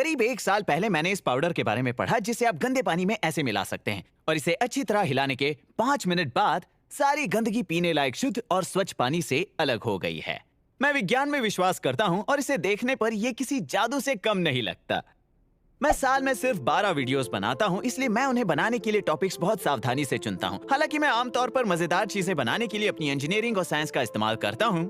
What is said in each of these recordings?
करीब 1 साल पहले मैंने इस पाउडर के बारे में पढ़ा जिसे आप गंदे पानी में ऐसे मिला सकते हैं और इसे अच्छी तरह हिलाने के 5 मिनट बाद सारी गंदगी पीने लायक शुद्ध और स्वच्छ पानी से अलग हो गई है। मैं विज्ञान में विश्वास करता हूं और इसे देखने पर यह किसी जादू से कम नहीं लगता। मैं साल में सिर्फ 12 वीडियोस बनाता हूं, इसलिए मैं उन्हें बनाने के लिए टॉपिक्स बहुत सावधानी से चुनता हूं। हालांकि मैं आमतौर पर मजेदार चीजें बनाने के लिए अपनी इंजीनियरिंग और साइंस का इस्तेमाल करता हूं,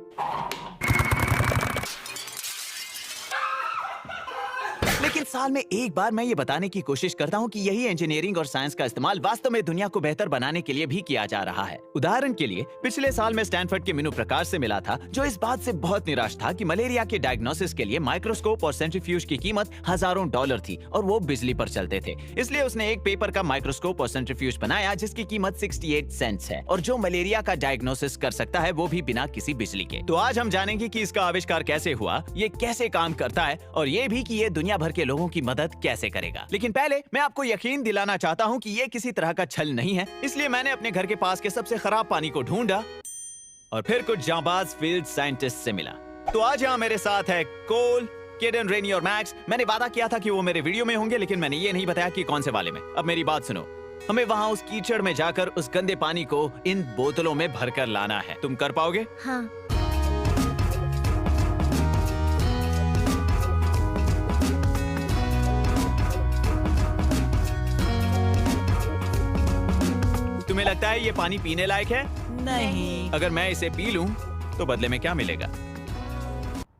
लेकिन साल में एक बार मैं ये बताने की कोशिश करता हूँ कि यही इंजीनियरिंग और साइंस का इस्तेमाल वास्तव में दुनिया को बेहतर बनाने के लिए भी किया जा रहा है। उदाहरण के लिए पिछले साल मैं स्टैनफोर्ड के मिनू प्रकाश से मिला था, जो इस बात से बहुत निराश था कि मलेरिया के डायग्नोसिस के लिए माइक्रोस्कोप और सेंट्रीफ्यूज की कीमत हजारों डॉलर थी और वो बिजली पर चलते थे। इसलिए उसने एक पेपर का माइक्रोस्कोप और सेंट्रीफ्यूज बनाया जिसकी कीमत 68 सेंट्स है और जो मलेरिया का डायग्नोसिस कर सकता है, वो भी बिना किसी बिजली के। तो आज हम जानेंगे कि इसका आविष्कार कैसे हुआ, ये कैसे काम करता है और ये भी कि ये दुनिया भर के लोगों की मदद कैसे करेगा। लेकिन पहले मैं आपको यकीन दिलाना चाहता हूँ कि ये किसी तरह का छल नहीं है। इसलिए मैंने अपने घर के पास के सबसे खराब पानी को ढूंढा और फिर कुछ जांबाज फील्ड साइंटिस्ट से मिला। तो आज यहाँ मेरे साथ है कोल, केडन, रेनी और मैक्स। मैंने वादा किया था कि वो मेरे वीडियो में होंगे, लेकिन मैंने ये नहीं बताया कि कौन से वाले में। अब मेरी बात सुनो, हमें वहाँ उस कीचड़ में जाकर उस गंदे पानी को इन बोतलों में भरकर लाना है। तुम कर पाओगे? हाँ। तुम्हें लगता है ये पानी पीने लायक है? नहीं। अगर मैं इसे पी लूं तो बदले में क्या मिलेगा?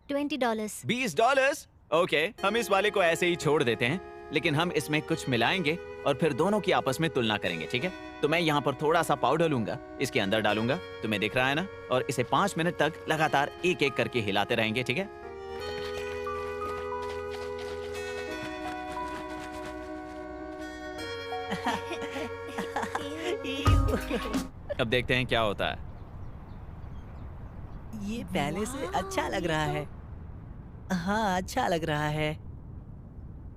$20। $20? ओके, हम इस वाले को ऐसे ही छोड़ देते हैं, लेकिन हम इसमें कुछ मिलाएंगे और फिर दोनों की आपस में तुलना करेंगे, ठीक है? तो मैं यहाँ पर थोड़ा सा पाउडर लूंगा, इसके अंदर डालूंगा, तुम्हें दिख रहा है ना? और इसे 5 मिनट तक लगातार एक एक करके हिलाते रहेंगे, ठीक है? अब देखते हैं क्या होता है। ये पहले से अच्छा लग रहा है। हाँ, अच्छा लग रहा है।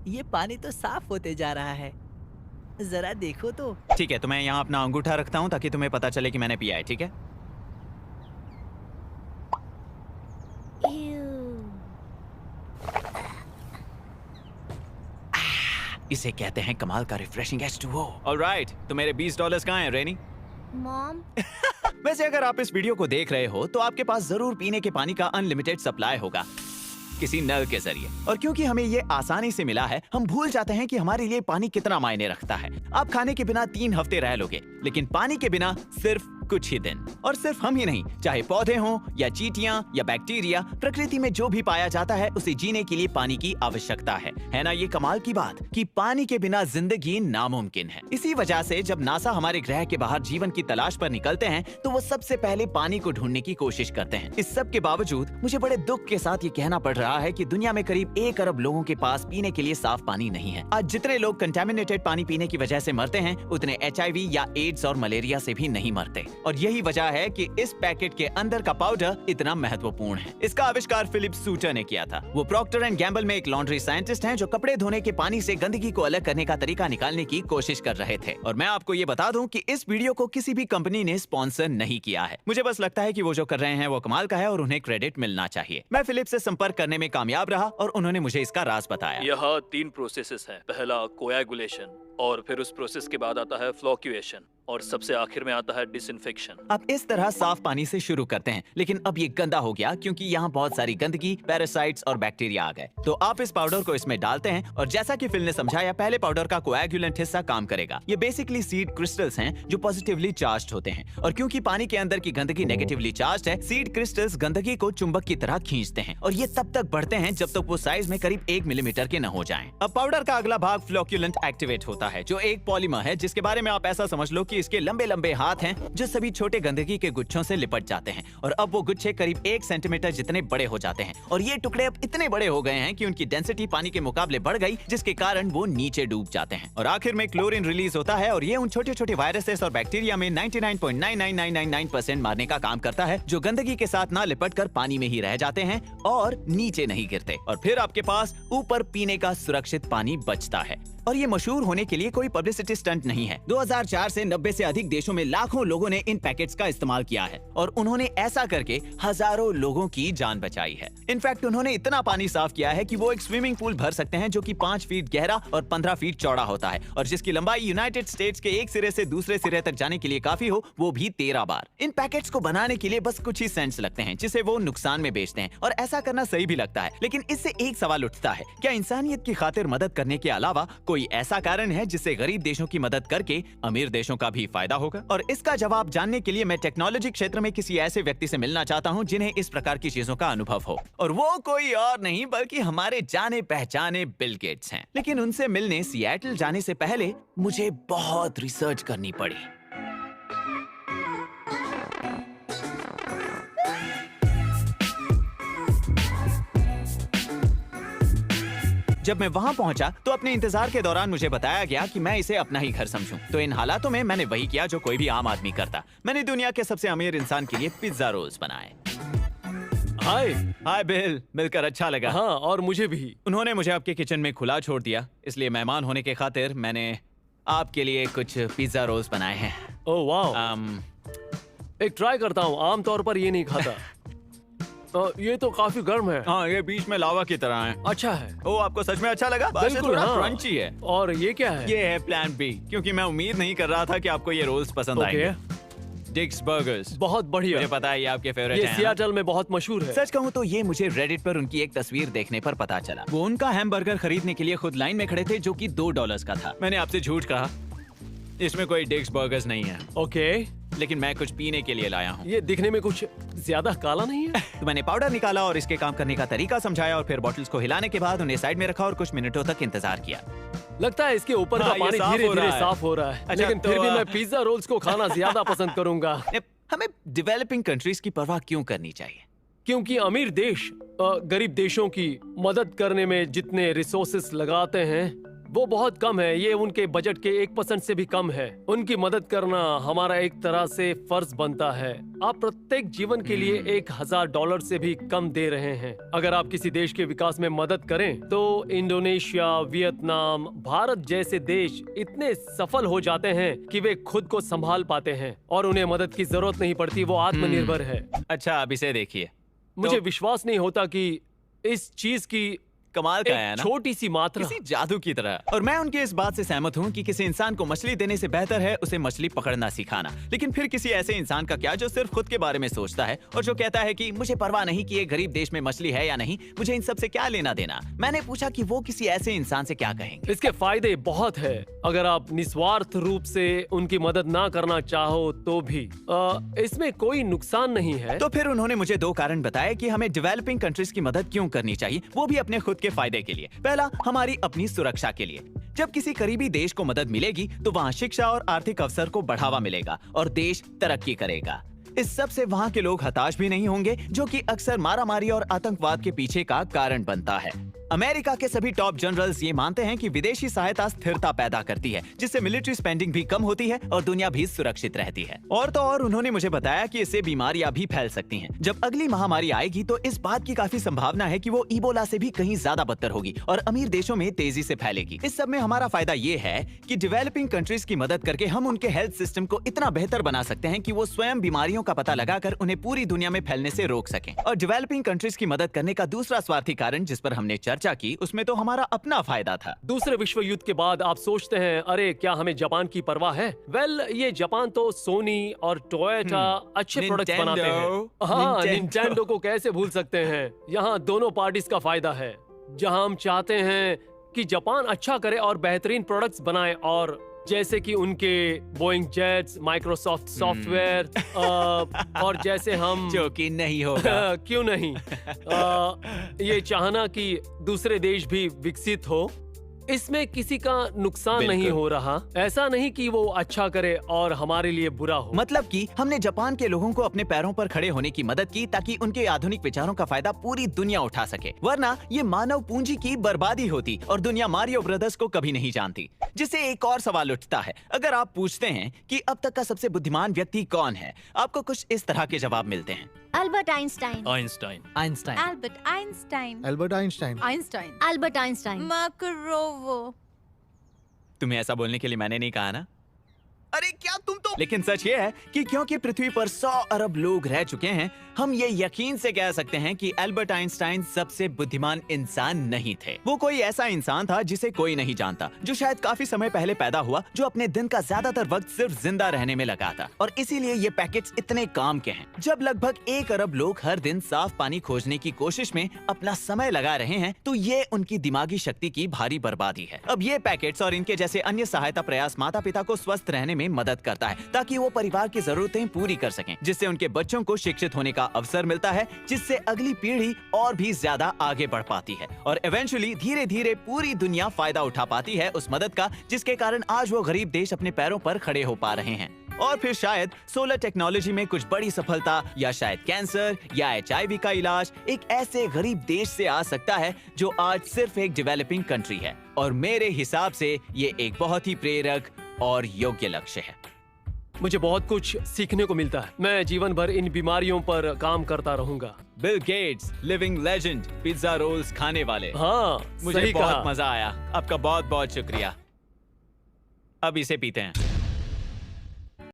ये पानी तो साफ होते जा रहा है। जरा देखो तो। ठीक है, तो मैं यहाँ अपना अंगूठा रखता हूँ ताकि तुम्हें पता चले कि मैंने पिया है, ठीक है? इसे कहते हैं कमाल का रिफ्रेशिंग H2O। ऑलराइट, तो मेरे $20 कहाँ हैं, रेनी? मॉम। वैसे अगर आप इस वीडियो को देख रहे हो तो आपके पास जरूर पीने के पानी का अनलिमिटेड सप्लाई होगा किसी नल के जरिए, और क्योंकि हमें ये आसानी से मिला है, हम भूल जाते हैं कि हमारे लिए पानी कितना मायने रखता है। आप खाने के बिना 3 हफ्ते रह लोगे, लेकिन पानी के बिना सिर्फ कुछ ही दिन। और सिर्फ हम ही नहीं, चाहे पौधे हों या चींटियां या बैक्टीरिया, प्रकृति में जो भी पाया जाता है उसे जीने के लिए पानी की आवश्यकता है ना? ये कमाल की बात कि पानी के बिना जिंदगी नामुमकिन है। इसी वजह से जब नासा हमारे ग्रह के बाहर जीवन की तलाश पर निकलते हैं तो वो सबसे पहले पानी को ढूंढने की कोशिश करते हैं। इस सब के बावजूद मुझे बड़े दुख के साथ ये कहना पड़ रहा है कि दुनिया में करीब 1 अरब लोगों के पास पीने के लिए साफ पानी नहीं है। आज जितने लोग कंटेमिनेटेड पानी पीने की वजह से मरते हैं, उतने HIV या एड्स और मलेरिया से भी नहीं मरते। और यही वजह है कि इस पैकेट के अंदर का पाउडर इतना महत्वपूर्ण है। इसका आविष्कार फिलिप सूटर ने किया था। वो प्रॉक्टर एंड गैम्बल में एक लॉन्ड्री साइंटिस्ट हैं जो कपड़े धोने के पानी से गंदगी को अलग करने का तरीका निकालने की कोशिश कर रहे थे। और मैं आपको ये बता दूं कि इस वीडियो को किसी भी कंपनी ने स्पॉन्सर नहीं किया है। मुझे बस लगता है कि वो जो कर रहे हैं वो कमाल का है और उन्हें क्रेडिट मिलना चाहिए। मैं फिलिप से संपर्क करने में कामयाब रहा और उन्होंने मुझे इसका राज बताया। यहाँ 3 प्रोसेसेस हैं। पहला कोएगुलेशन, और फिर उस प्रोसेस के बाद आता है फ्लोक्यूएशन, और सबसे आखिर में आता है डिसइंफेक्शन। अब इस तरह साफ पानी से शुरू करते हैं, लेकिन अब ये गंदा हो गया क्योंकि यहाँ बहुत सारी गंदगी, पैरासाइट्स और बैक्टीरिया आ गए। तो आप इस पाउडर को इसमें डालते हैं और जैसा कि फिल ने समझाया, पहले पाउडर का कोएगुलेंट हिस्सा काम करेगा। ये बेसिकली सीड क्रिस्टल्स हैं जो पॉजिटिवली चार्ज्ड होते हैं, और क्योंकि पानी के अंदर की गंदगी नेगेटिवली चार्ज्ड है, सीड क्रिस्टल्स गंदगी को चुंबक की तरह खींचते हैं और ये तब तक बढ़ते हैं जब तक वो साइज में करीब 1 मिलीमीटर के न हो जाएं। अब पाउडर का अगला भाग फ्लोक्यूलेंट एक्टिवेट होता है, जो एक पॉलीमर है जिसके बारे में आप ऐसा समझ लो कि इसके लंबे लंबे हाथ हैं जो सभी छोटे गंदगी के गुच्छों से लिपट जाते हैं, और अब वो गुच्छे करीब 1 सेंटीमीटर जितने बड़े हो जाते हैं, और ये टुकड़े अब इतने बड़े हो गए हैं कि उनकी डेंसिटी पानी के मुकाबले बढ़ गई, जिसके कारण वो नीचे डूब जाते हैं। और आखिर में क्लोरीन रिलीज होता है और ये उन छोटे छोटे वायरसेस और बैक्टीरिया में 99.99999% मारने का काम करता है, जो गंदगी के साथ ना लिपट कर पानी में ही रह जाते हैं और नीचे नहीं गिरते, और फिर आपके पास ऊपर पीने का सुरक्षित पानी बचता है। और ये मशहूर होने के लिए कोई पब्लिसिटी स्टंट नहीं है। 2004 से 90 से अधिक देशों में लाखों लोगों ने इन पैकेट्स का इस्तेमाल किया है और उन्होंने ऐसा करके हजारों लोगों की जान बचाई है। इनफैक्ट उन्होंने इतना पानी साफ किया है कि वो एक स्विमिंग पूल भर सकते हैं जो कि 5 फीट गहरा और 15 फीट चौड़ा होता है और जिसकी लंबाई यूनाइटेड स्टेट्स के एक सिरे से दूसरे सिरे तक जाने के लिए काफी हो, वो भी 13 बार। इन पैकेट्स को बनाने के लिए बस कुछ ही सेंट्स लगते हैं जिसे वो नुकसान में बेचते हैं और ऐसा करना सही भी लगता है। लेकिन इससे एक सवाल उठता है, क्या इंसानियत की खातिर मदद करने के अलावा कोई ऐसा कारण है जिससे गरीब देशों की मदद करके अमीर देशों का भी फायदा होगा? और इसका जवाब जानने के लिए मैं टेक्नोलॉजी क्षेत्र में किसी ऐसे व्यक्ति से मिलना चाहता हूं जिन्हें इस प्रकार की चीजों का अनुभव हो, और वो कोई और नहीं बल्कि हमारे जाने पहचाने बिल गेट्स हैं। लेकिन उनसे मिलने सिएटल जाने से पहले मुझे बहुत रिसर्च करनी पड़ी। जब मैं वहां पहुंचा तो अपने इंतजार के दौरान मुझे बताया गया कि मैं इसे अपना ही घर समझूं। तो इन हालातों में मैंने वही किया जो कोई भी आम आदमी करता। मैंने दुनिया के सबसे अमीर इंसान के लिए पिज्जा रोल्स बनाए। हाय बिल, मिलकर अच्छा लगा। हाँ, और मुझे भी। उन्होंने मुझे आपके किचन में खुला छोड़ दिया, इसलिए मेहमान होने के खातिर मैंने आपके लिए कुछ पिज्जा रोल्स बनाए हैं। ओह वाह, एक ट्राई करता हूँ। आमतौर पर ये नहीं खाता। ये तो काफी गर्म है। हाँ, ये बीच में लावा की तरह है। अच्छा है। ओ, आपको सच में अच्छा लगा? बिल्कुल, थोड़ा हाँ। क्रंची है। और ये क्या है? ये है प्लान बी, क्योंकि मैं उम्मीद नहीं कर रहा था कि आपको ये रोल्स पसंद आएंगे। डिक्स बर्गर्स। बहुत बढ़िया। मुझे पता है ये आपके फेवरेट ये हैं। सियाटल में बहुत मशहूर है। सच कहूँ तो ये मुझे रेडिट पर उनकी एक तस्वीर देखने पर पता चला। वो उनका हैमबर्गर खरीदने के लिए खुद लाइन में खड़े थे जो कि $2 का था। मैंने आपसे झूठ कहा, इसमें कोई डिक्स बर्गर्स नहीं है। ओके, लेकिन मैं कुछ पीने के लिए लाया हूँ। ये दिखने में कुछ ज्यादा काला नहीं है? तो मैंने पाउडर निकाला और इसके काम करने का तरीका समझाया और फिर बॉटल्स को हिलाने के बाद उन्हें साइड में रखा और कुछ मिनटों तक इंतजार किया। लगता है इसके ऊपर का हाँ, ये पानी साफ धीरे हो रहा धीरे है। साफ हो रहा है। अच्छा, लेकिन तो, फिर भी मैं पिज्जा रोल्स को खाना ज्यादा पसंद करूंगा। हमें डेवलपिंग कंट्रीज की परवाह क्यों करनी चाहिए? क्योंकि अमीर देश गरीब देशों की मदद करने में जितने रिसोर्सेस लगाते हैं वो बहुत कम है। ये उनके बजट के 1% से भी कम है। उनकी मदद करना हमारा एक तरह से फर्ज बनता है। आप प्रत्येक जीवन के लिए $1000 से भी कम दे रहे हैं। अगर आप किसी देश के विकास में मदद करें तो इंडोनेशिया, वियतनाम, भारत जैसे देश इतने सफल हो जाते हैं कि वे खुद को संभाल पाते हैं और उन्हें मदद की जरूरत नहीं पड़ती। वो आत्मनिर्भर है। अच्छा, अब इसे देखिए। मुझे विश्वास नहीं होता कि इस चीज की कमाल का है ना? छोटी सी मात्रा, किसी जादू की तरह। और मैं उनके इस बात से सहमत हूँ कि किसी इंसान को मछली देने से बेहतर है उसे मछली पकड़ना सिखाना। लेकिन फिर किसी ऐसे इंसान का क्या जो सिर्फ खुद के बारे में सोचता है और जो कहता है कि मुझे परवाह नहीं कि ये गरीब देश में मछली है या नहीं, मुझे इन सब से क्या लेना देना। मैंने पूछा कि वो किसी ऐसे इंसान से क्या कहेंगे। इसके फायदे बहुत है अगर आप निस्वार्थ रूप से उनकी मदद ना करना चाहो तो भी। इसमें कोई नुकसान नहीं है। तो फिर उन्होंने मुझे 2 कारण बताए कि हमें डेवलपिंग कंट्रीज की मदद क्यों करनी चाहिए, वो भी अपने खुद के फायदे के लिए। पहला, हमारी अपनी सुरक्षा के लिए। जब किसी करीबी देश को मदद मिलेगी तो वहाँ शिक्षा और आर्थिक अवसर को बढ़ावा मिलेगा और देश तरक्की करेगा। इस सब से वहाँ के लोग हताश भी नहीं होंगे, जो कि अक्सर मारामारी और आतंकवाद के पीछे का कारण बनता है। अमेरिका के सभी टॉप जनरल्स ये मानते हैं कि विदेशी सहायता स्थिरता पैदा करती है, जिससे मिलिट्री स्पेंडिंग भी कम होती है और दुनिया भी सुरक्षित रहती है। और तो और उन्होंने मुझे बताया कि इससे बीमारियां भी फैल सकती हैं। जब अगली महामारी आएगी तो इस बात की काफी संभावना है कि वो इबोला से भी कहीं ज्यादा बदतर होगी और अमीर देशों में तेजी से फैलेगी। इस सब में हमारा फायदा ये है कि डेवलपिंग कंट्रीज की मदद करके हम उनके हेल्थ सिस्टम को इतना बेहतर बना सकते हैं कि वो स्वयं बीमारियों का पता लगाकर उन्हें पूरी दुनिया में फैलने से रोक सकें। और डेवलपिंग कंट्रीज की मदद करने का दूसरा स्वार्थी कारण जिस पर हमने चर्चा की, उसमें तो हमारा अपना फायदा था। दूसरे विश्व युद्ध के बाद आप सोचते हैं, अरे क्या हमें जापान की परवाह है? वेल, ये जापान तो सोनी और टोयोटा अच्छे प्रोडक्ट्स बनाते हैं। हाँ, निंटेंडो को कैसे भूल सकते हैं? यहाँ दोनों पार्टीज का फायदा है। जहाँ हम चाहते हैं कि जापान अच्छा करे और बेहतरीन प्रोडक्ट्स बनाए, और जैसे कि उनके बोइंग जेट्स, माइक्रोसॉफ्ट सॉफ्टवेयर, और जैसे हम जो कि नहीं होगा। क्यों नहीं? ये चाहना कि दूसरे देश भी विकसित हो, इसमें किसी का नुकसान नहीं हो रहा। ऐसा नहीं कि वो अच्छा करे और हमारे लिए बुरा हो। मतलब कि हमने जापान के लोगों को अपने पैरों पर खड़े होने की मदद की ताकि उनके आधुनिक विचारों का फायदा पूरी दुनिया उठा सके, वरना ये मानव पूंजी की बर्बादी होती और दुनिया मारियो ब्रदर्स को कभी नहीं जानती। जिससे एक और सवाल उठता है, अगर आप पूछते हैं कि अब तक का सबसे बुद्धिमान व्यक्ति कौन है, आपको कुछ इस तरह के जवाब मिलते हैं। Albert Einstein, Einstein, Einstein, Albert Einstein, Albert Einstein, Einstein, Albert Einstein, Marco रोवो, तुम्हें ऐसा बोलने के लिए मैंने नहीं कहा ना। अरे क्या तुम तो। लेकिन सच ये है कि क्योंकि पृथ्वी पर 100 अरब लोग रह चुके हैं, हम ये यकीन से कह सकते हैं कि एल्बर्ट आइंस्टाइन सबसे बुद्धिमान इंसान नहीं थे। वो कोई ऐसा इंसान था जिसे कोई नहीं जानता, जो शायद काफी समय पहले पैदा हुआ, जो अपने दिन का ज्यादातर वक्त सिर्फ जिंदा रहने में लगाता, और इसीलिए ये पैकेट्स इतने काम के हैं। जब लगभग 1 अरब लोग हर दिन साफ पानी खोजने की कोशिश में अपना समय लगा रहे हैं, तो ये उनकी दिमागी शक्ति की भारी बर्बादी है। अब ये पैकेट्स और इनके जैसे अन्य सहायता प्रयास माता पिता को स्वस्थ रहने में मदद करता है, ताकि वो परिवार की जरूरतें पूरी कर सकें, जिससे उनके बच्चों को शिक्षित होने का अवसर मिलता है, जिससे अगली पीढ़ी और भी ज्यादा आगे बढ़ पाती है, और इवेंचुअली धीरे धीरे पूरी दुनिया फायदा उठा पाती है उस मदद का, जिसके कारण आज वो गरीब देश अपने पैरों पर खड़े हो पा रहे हैं। और फिर शायद सोलर टेक्नोलॉजी में कुछ बड़ी सफलता, या शायद कैंसर या HIV का इलाज एक ऐसे गरीब देश से आ सकता है जो आज सिर्फ एक डेवलपिंग कंट्री है। और मेरे हिसाब से ये एक बहुत ही प्रेरक और योग्य लक्ष्य है। मुझे बहुत कुछ सीखने को मिलता है। मैं जीवन भर इन बीमारियों पर काम करता रहूंगा। Bill Gates, living legend, pizza rolls खाने वाले। हाँ, मुझे सही बहुत कहा। मजा आया। आपका बहुत बहुत शुक्रिया। अब इसे पीते हैं।